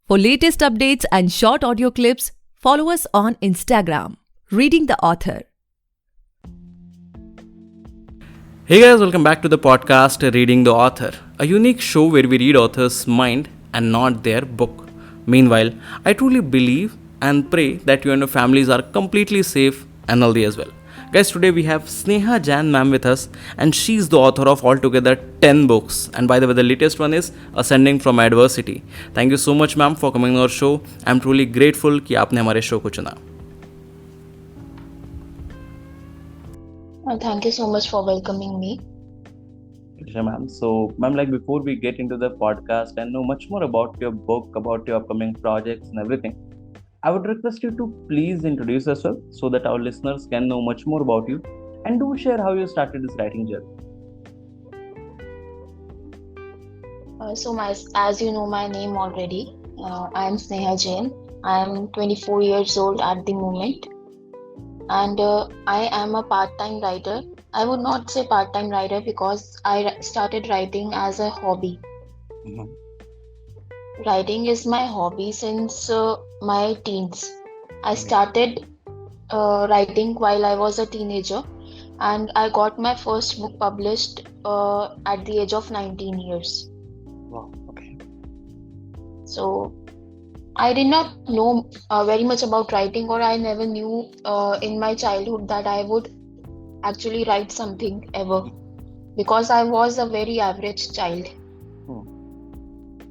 For latest updates and short audio clips, follow us on Instagram, Reading the Author. Hey guys, welcome back to the podcast Reading the Author, a unique show where we read authors' mind and not their book. Meanwhile, I truly believe and pray that you and your families are completely safe and healthy as well. Guys, today we have Sneha Jain ma'am with us, and she's the author of altogether 10 books. And by the way, the latest one is Ascending from Adversity. Thank you so much ma'am for coming on our show. I'm truly grateful कि आपने हमारे show को चुना. Thank you so much for welcoming me. Sure, ma'am. So, ma'am, like before we get into the podcast and know much more about your book, about your upcoming projects and everything, I would request you to please introduce yourself so that our listeners can know much more about you, and do share how you started this writing journey. As you know my name already, I am Sneha Jain. I am 24 years old at the moment, and I am a part-time writer. I would not say part-time writer because I started writing as a hobby. Mhm. Writing is my hobby since my teens. I Okay. started writing while I was a teenager, and I got my first book published at the age of 19 years. Wow. Okay. So I did not know very much about writing, or I never knew in my childhood that I would actually write something ever, because I was a very average child. Hmm.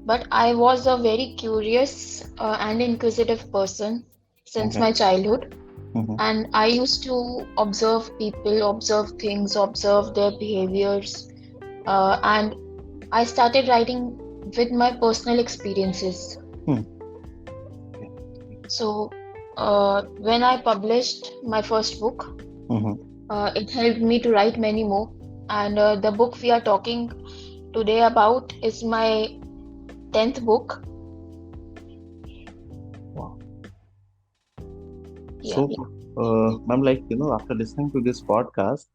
But I was a very curious and inquisitive person since Okay. my childhood, Mhm. and I used to observe people, observe things, observe their behaviors, and I started writing with my personal experiences. Hmm. So when I published my first book, Mhm. it helped me to write many more. And the book we are talking today about is my 10th book. Wow. Yeah. So, ma'am, like after listening to this podcast,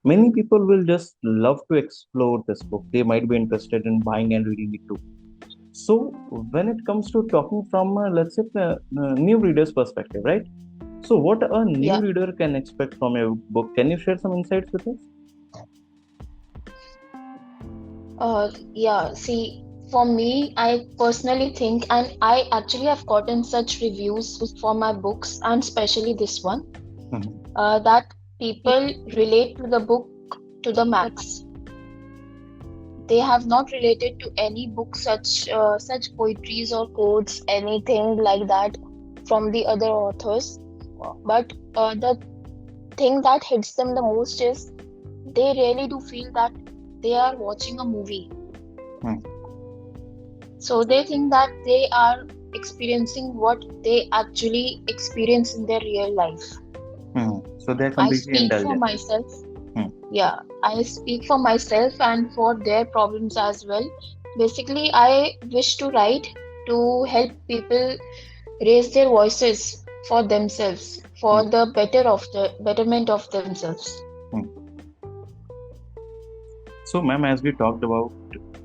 many people will just love to explore this book. They might be interested in buying and reading it too. So, when it comes to talking from, let's say, new reader's perspective, right? So, what a new Yeah. reader can expect from your book? Can you share some insights with us? Yeah, see, for me, I personally think, and I actually have gotten such reviews for my books, and especially this one, Mhm. that people relate to the book to the max. They have not related to any book such poetries or quotes, anything like that from the other authors. But the thing that hits them the most is they really do feel that they are watching a movie. Hmm. So they think that they are experiencing what they actually experience in their real life. So they're I completely speak for indulgent. myself. Hmm. Yeah, I speak for myself and for their problems as well. Basically, I wish to write to help people raise their voices for themselves, for Hmm. the betterment of themselves. Hmm. So, ma'am, as we talked about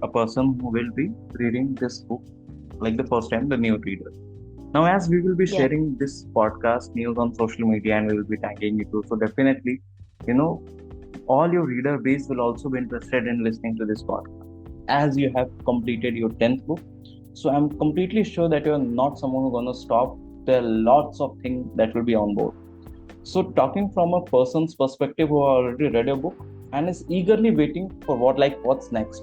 a person who will be reading this book, like the first time, the new reader. Now, as we will be Yeah. sharing this podcast news on social media and we will be tagging you too, so definitely, you know, all your reader base will also be interested in listening to this podcast. As you have completed your 10th book, so I'm completely sure that you're not someone who's gonna stop. There are lots of things that will be on board. So, talking from a person's perspective who already read your book and is eagerly waiting for what's next.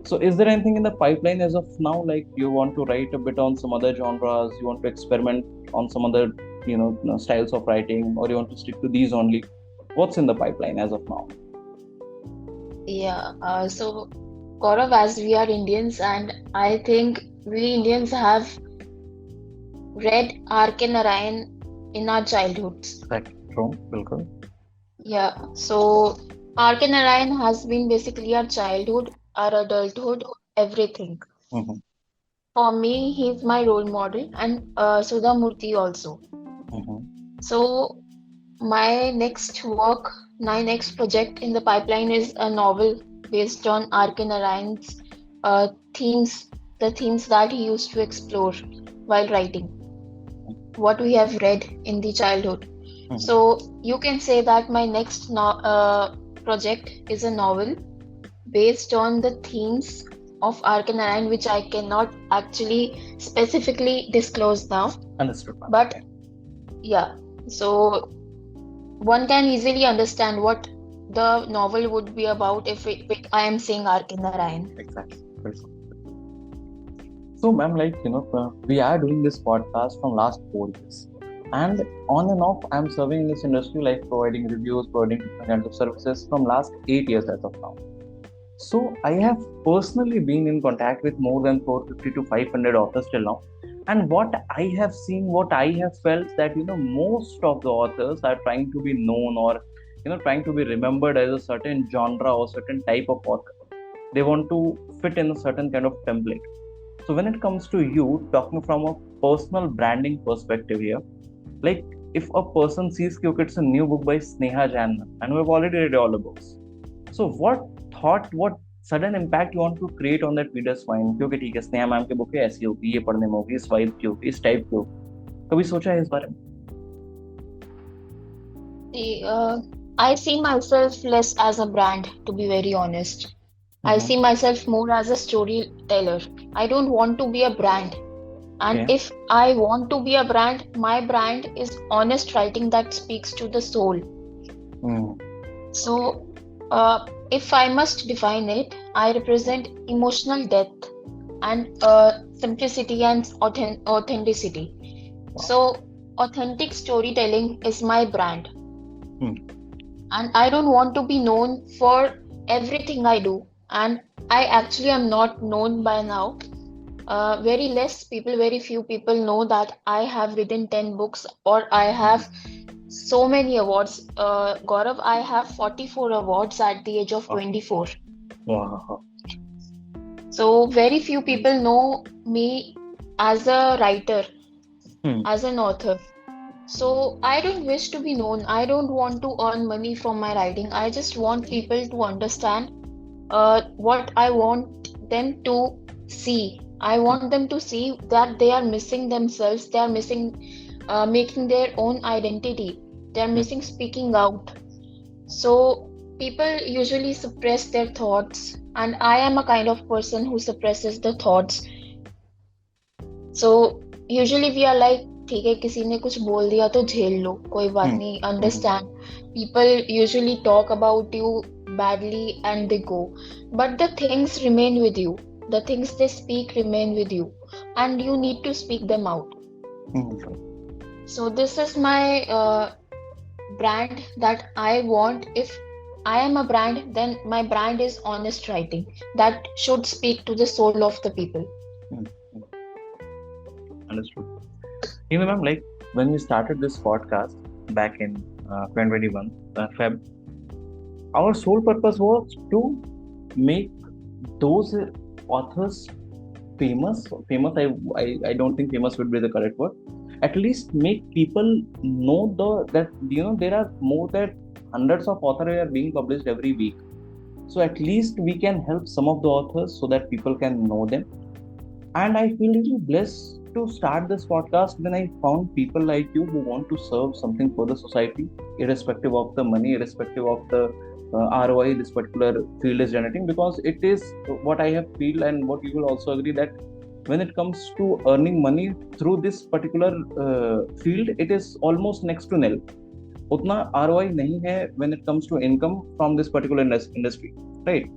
So, is there anything in the pipeline as of now? Like you want to write a bit on some other genres, you want to experiment on some other, styles of writing, or you want to stick to these only? What's in the pipeline as of now? Yeah, so Gaurav, as we are Indians, and I think we Indians have read R.K. Narayan in our childhoods. Right, true, bilkul. Yeah, so R.K. Narayan has been basically our childhood, our adulthood, everything. Mm-hmm. For me, he's my role model, and Sudha Murthy also. Mm-hmm. So my next work, my next project in the pipeline is a novel based on R.K. Narayan's themes the themes that he used to explore while writing, what we have read in the childhood. Mhm. So you can say that my next project is a novel based on the themes of Arcanine, which I cannot actually specifically disclose now. Understood, ma'am. But yeah, so one can easily understand what the novel would be about if I am saying Arcanine. Exactly. So, ma'am, we are doing this podcast from last 4 years, and on and off, I'm serving in this industry, like providing reviews, providing different kinds of services from last 8 years as of now. So, I have personally been in contact with more than 450 to 500 authors till now, and what I have seen, what I have felt, that most of the authors are trying to be known, or trying to be remembered as a certain genre or certain type of author. They want to fit in a certain kind of template. So when it comes to you, talking from a personal branding perspective here, like if a person sees कि okay, it's a new book by Sneha Jain, and we've already read all the books. So what thought, what sudden impact you want to create on that reader's mind? क्योंकि ठीक है, Sneha ma'am की book है, ऐसी होगी, ये पढ़ने में होगी, इस वाइब की होगी, इस टाइप की होगी. कभी सोचा है इस बारे में? See, I see myself less as a brand, to be very honest. I see myself more as a storyteller. I don't want to be a brand. And Okay. if I want to be a brand, my brand is honest writing that speaks to the soul. So, if I must define it, I represent emotional depth and simplicity and authenticity. Wow. So, authentic storytelling is my brand. Hmm. And I don't want to be known for everything I do. And I actually am not known by now. Very few people know that I have written 10 books or I have so many awards. Gaurav, I have 44 awards at the age of 24. Wow. So very few people know me as a writer, as an author. So I don't wish to be known. I don't want to earn money from my writing. I just want people to understand what I want them to see. I want them to see that they are missing themselves. They are missing making their own identity. They are missing speaking out. So people usually suppress their thoughts, and I am a kind of person who suppresses the thoughts. So usually we are like, ठीक है, किसी ने कुछ बोल दिया तो झेल लो, कोई बात नहीं, understand. People usually talk about you badly and they go, but the things remain with you. The things they speak remain with you, and you need to speak them out. So this is my brand that I want. If I am a brand, then my brand is honest writing that should speak to the soul of the people. Understood. Ma'am, like when we started this podcast back in 2021 Feb, our sole purpose was to make those authors famous. I don't think famous would be the correct word. At least make people know that there are more than hundreds of authors are being published every week. So at least we can help some of the authors so that people can know them. And I feel really blessed to start this podcast when I found people like you who want to serve something for the society, irrespective of the money, irrespective of the ROI this particular field is generating, because it is what I have feel, and what you will also agree, that when it comes to earning money through this particular field, it is almost next to nil. Utna ROI nahi hai when it comes to income from this particular industry, right?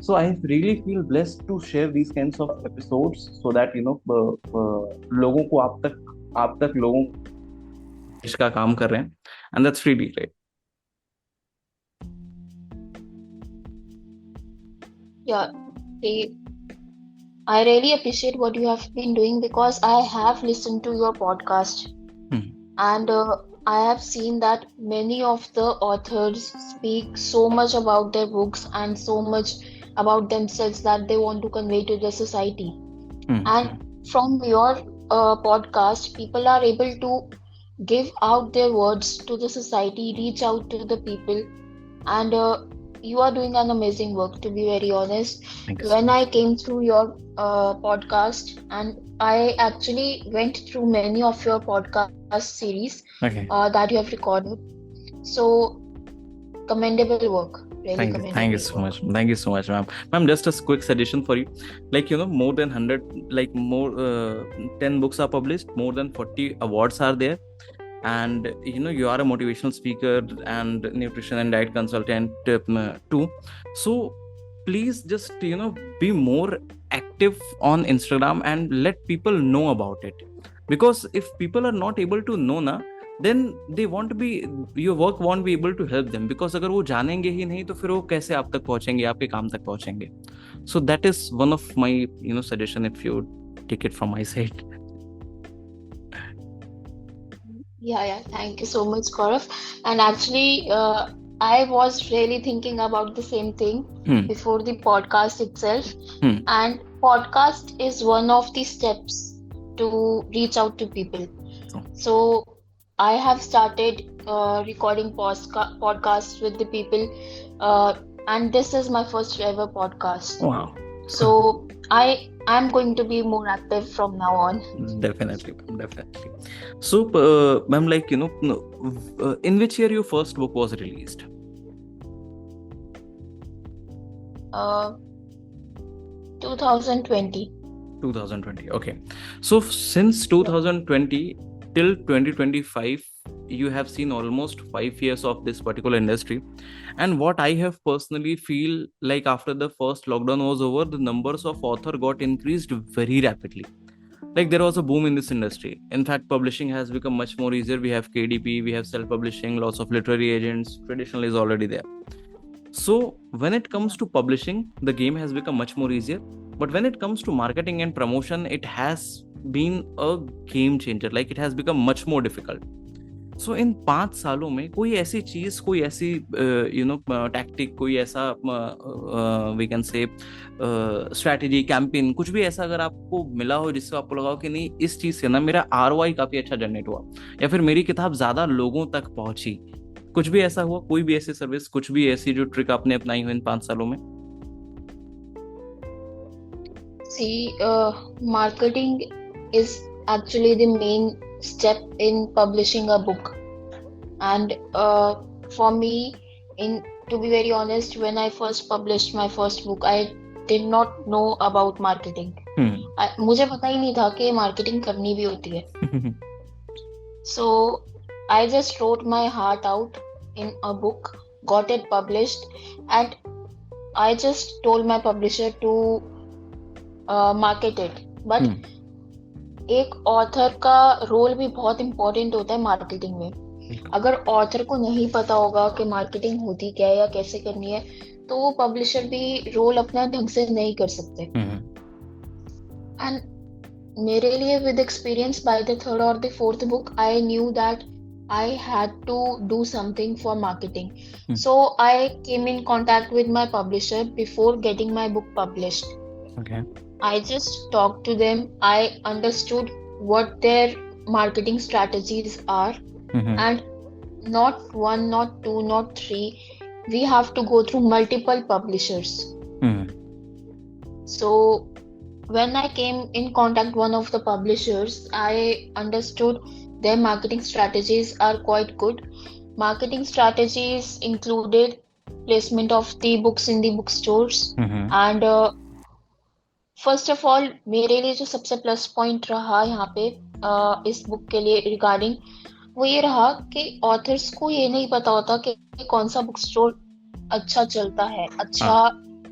So I really feel blessed to share these kinds of episodes so that लोगों को आप तक लोगों इसका काम कर रहे हैं, and that's really great. Yeah, I really appreciate what you have been doing, because I have listened to your podcast and I have seen that many of the authors speak so much about their books and so much about themselves that they want to convey to the society. And from your podcast, people are able to give out their words to the society, reach out to the people, and you are doing an amazing work, to be very honest. Thank you so When I much. came through your podcast, and I actually went through many of your podcast series Okay. that you have recorded. So, commendable work, really Thank you commendable so work. much. Thank you so much, ma'am. Ma'am, just a quick suggestion for you. Like, more than 100, like more 10 books are published, more than 40 awards are there. And, you are a motivational speaker and nutrition and diet consultant too. So please just, be more active on Instagram and let people know about it. Because if people are not able to know na, then they won't be, your work won't be able to help them, because अगर वो जानेंगे ही नहीं तो फिर वो कैसे आप तक पहुंचेंगे, आपके काम तक पहुंचेंगे. So that is one of my suggestion, if you take it from my side. Yeah, thank you so much, Gaurav. And actually, I was really thinking about the same thing Hmm. before the podcast itself. Hmm. And podcast is one of the steps to reach out to people. Oh. So I have started recording podcasts with the people, and this is my first ever podcast. Wow. So I'm going to be more active from now on. Definitely. So, ma'am, like, in which year your first book was released? Uh, 2020. 2020. Okay. So since 2020 till 2025, you have seen almost 5 years of this particular industry. And what I have personally feel like, after the first lockdown was over, the numbers of author got increased very rapidly. Like, there was a boom in this industry. In fact, publishing has become much more easier. We have KDP, we have self-publishing, lots of literary agents. Traditional is already there. So when it comes to publishing, the game has become much more easier. But when it comes to marketing and promotion, it has been a game changer. Like, it has become much more difficult. So in 5 सालों में कोई ऐसी चीज, कोई ऐसी tactic, कोई ऐसा we can say strategy, campaign, कुछ भी ऐसा अगर आपको मिला हो जिससे आपको लगा हो कि नहीं, इस चीज से ना मेरा ROI काफी अच्छा जनरेट हुआ, या फिर मेरी किताब ज्यादा लोगों तक पहुंची, कुछ भी ऐसा हुआ, कोई भी ऐसी सर्विस, कुछ भी ऐसी जो ट्रिक आपने अपनाई हो इन 5 सालों में? See, marketing is actually the main step in publishing a book. And for me, to be very honest, when I first published my first book, I did not know about marketing. मुझे पता ही नहीं था कि marketing करनी भी होती है. So I just wrote my heart out in a book, got it published, and I just told my publisher to market it. But एक ऑथर का रोल भी बहुत इम्पोर्टेंट होता है मार्केटिंग में. अगर ऑथर को नहीं पता होगा कि मार्केटिंग होती क्या है या कैसे करनी है, तो वो पब्लिशर भी रोल अपना ढंग से नहीं कर सकते. एंड मेरे लिए with experience by the third और the fourth book, I knew that I had to do something for marketing. So I came in contact with my publisher before getting my book published. Okay. I just talked to them. I understood what their marketing strategies are. And not one, not two, not three. We have to go through multiple publishers. So when I came in contact one of the publishers, I understood their marketing strategies are quite good. Marketing strategies included placement of the books in the bookstores. And first of all मेरे लिए जो सबसे plus point रहा यहाँ पे इस book के लिए रिगार्डिंग, वो ये रहा कि ऑथर्स को ये नहीं पता होता कि कौन सा बुक स्टोर अच्छा चलता है, अच्छा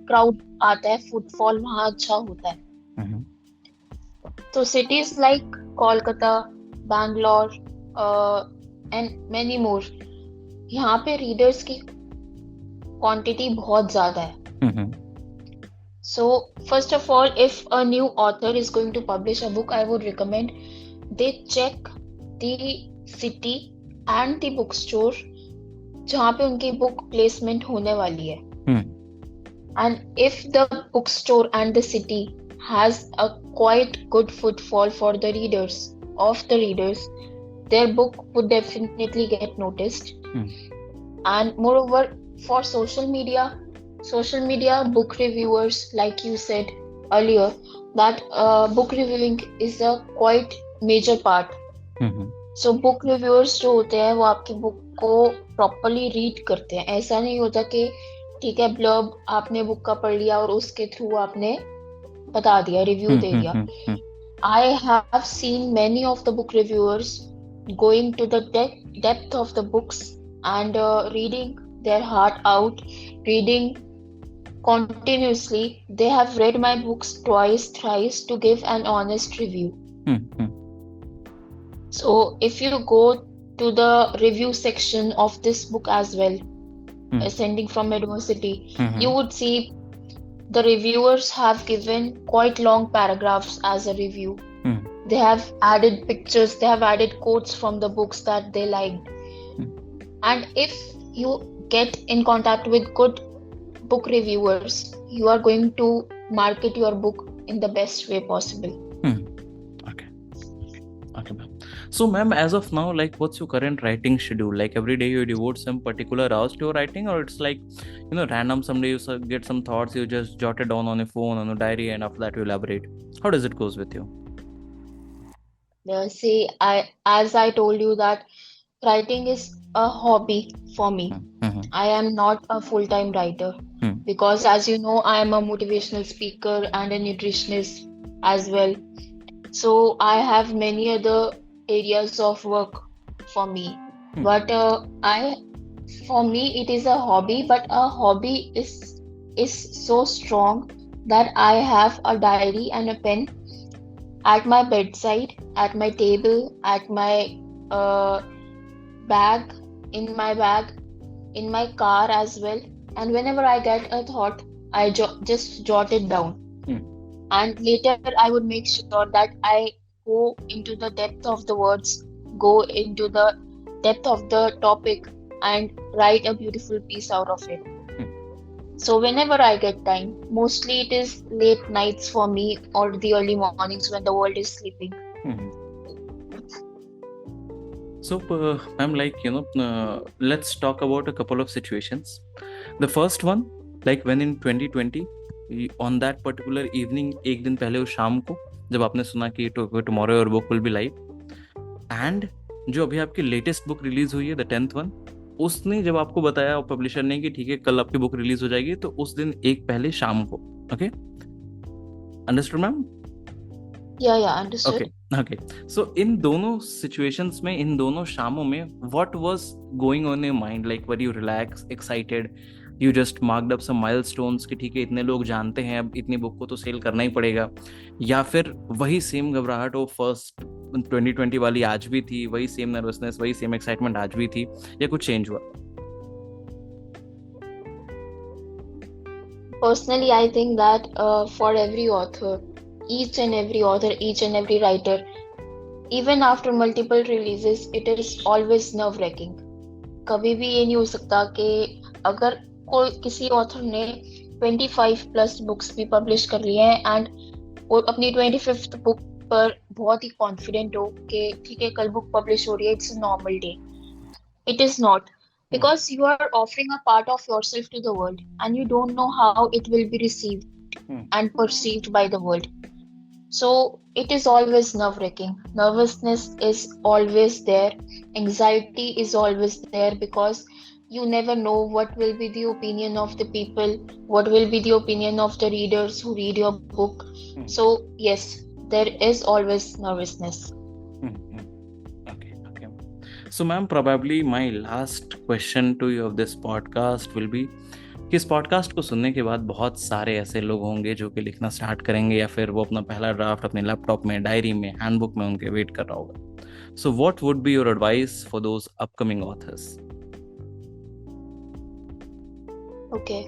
क्राउड आता है, फुटफॉल वहाँ अच्छा होता है. तो cities like Kolkata, Bangalore and many more, यहाँ पे रीडर्स की क्वांटिटी बहुत ज्यादा है. So first of all, if a new author is going to publish a book, I would recommend they check the city and the bookstore जहाँ पे उनकी book placement होने वाली है. And if the bookstore and the city has a quite good footfall for the readers, their book would definitely get noticed. And moreover, for social media, social media, book reviewers, like you said earlier, that book reviewing is a quite major part. Hmm so book reviewers जो होते हैं वो आपकी book को properly read करते हैं. ऐसा नहीं होता कि ठीक है ब्लर्ब आपने बुक का पढ़ लिया और उसके थ्रू आपने बता दिया, रिव्यू दे दिया. हम्म I have seen many of the book reviewers going to the depth of the books and reading their heart out, reading continuously. They have read my books twice, thrice to give an honest review. Hmm So if you go to the review section of this book as well, Ascending from Adversity, you would see the reviewers have given quite long paragraphs as a review. They have added pictures, they have added quotes from the books that they liked. And if you get in contact with good book reviewers, you are going to market your book in the best way possible. Okay, ma'am. So, ma'am, as of now, like, what's your current writing schedule? Like, every day you devote some particular hours to your writing, or it's like, random. Someday you get some thoughts, you just jot it down on a phone, on a diary, and after that you elaborate. How does it goes with you? See, as I told you that writing is a hobby for me. I am not a full-time writer because, as you know, I am a motivational speaker and a nutritionist as well. So I have many other areas of work for me. But for me, it is a hobby. But a hobby is so strong that I have a diary and a pen at my bedside, at my table, at my bag, in my car as well. And whenever I get a thought, I just jot it down. And later I would make sure that I go into the depth of the words, go into the depth of the topic, and write a beautiful piece out of it. So whenever I get time, mostly it is late nights for me or the early mornings when the world is sleeping. So, ma'am, like, let's talk about a couple of situations. The first one, like when in 2020, on that particular evening, एक दिन पहले उस शाम को जब आपने सुना कि tomorrow your book will be live, and जो अभी आपकी लेटेस्ट बुक रिलीज हुई है द 10th वन, उसने जब आपको बताया पब्लिशर ने कि ठीक है कल आपकी बुक रिलीज हो जाएगी, तो उस दिन एक पहले शाम को. Okay, understood ma'am? Yeah, understood. Okay. So in दोनों situations में, इन दोनों शामों में, what was going on in your mind? Like, were you relaxed, excited? You just marked up some milestones कि ठीक है इतने लोग जानते हैं, अब इतनी बुक को तो सेल करना ही पड़ेगा, या फिर वही सेम घबराहट वो फर्स्ट 2020 वाली आज भी थी, वही सेम नर्वसनेस, वही सेम एक्साइटमेंट आज भी थी, या कुछ चेंज हुआ? Personally, I think that for every author, each and every writer, even after multiple releases, it is always nerve-wracking. कभी भी ये नहीं हो सकता कि अगर कोई किसी ऑथर ने 25 प्लस बुक्स भी पब्लिश कर लिए हैं एंड वो अपनी 25th बुक पर बहुत ही कॉन्फिडेंट हो कि ठीक है कल बुक पब्लिश हो रही है, it's a normal day. It is not, because you are offering a part of yourself to the world and you don't know how it will be received and perceived by the world. So it is always nerve-wracking. Nervousness is always there. Anxiety is always there because you never know what will be the opinion of the people, what will be the opinion of the readers who read your book. So yes, there is always nervousness. Okay. So ma'am, probably my last question to you of this podcast will be कि इस podcast को सुनने के बाद बहुत सारे ऐसे लोग होंगे जो कि लिखना स्टार्ट करेंगे, या फिर वो अपना पहला ड्राफ्ट अपने लैपटॉप में, डायरी में, हैंडबुक में उनके वेट कर रहा होगा. So what would be your advice for those upcoming authors? Okay.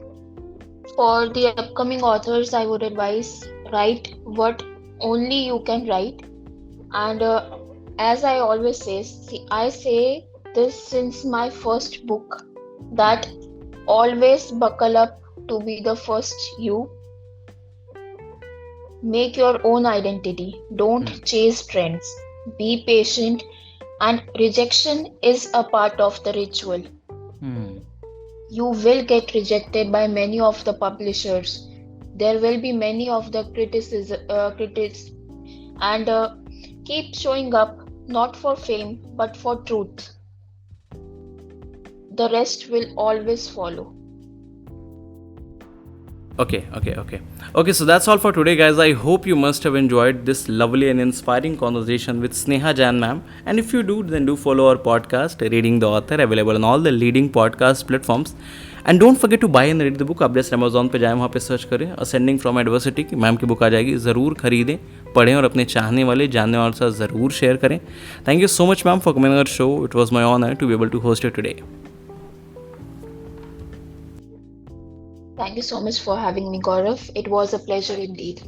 For the upcoming authors, I would advise write what only you can write. And as I always say, I say this since my first book, that always buckle up to be the first you. Make your own identity. Don't chase trends. Be patient, and rejection is a part of the ritual. you will get rejected by many of the publishers. There will be many of the critics, and keep showing up not for fame but for truth. The rest will always follow. Okay, so that's all for today, guys. I hope you must have enjoyed this lovely and inspiring conversation with Sneha Jain ma'am. And if you do, then do follow our podcast, Reading the Author, available on all the leading podcast platforms. And don't forget to buy and read the book. आप जैसे Amazon पे जाएँ, वहाँ पे search करें ascending from adversity की ma'am की book आ जाएगी. ज़रूर खरीदें, पढ़ें और अपने चाहने वाले जानने वालों के साथ ज़रूर शेयर करें. Thank you so much ma'am for coming our show. It was my honour to be able to host it today. Thank you so much for having me, Gaurav. It was a pleasure indeed.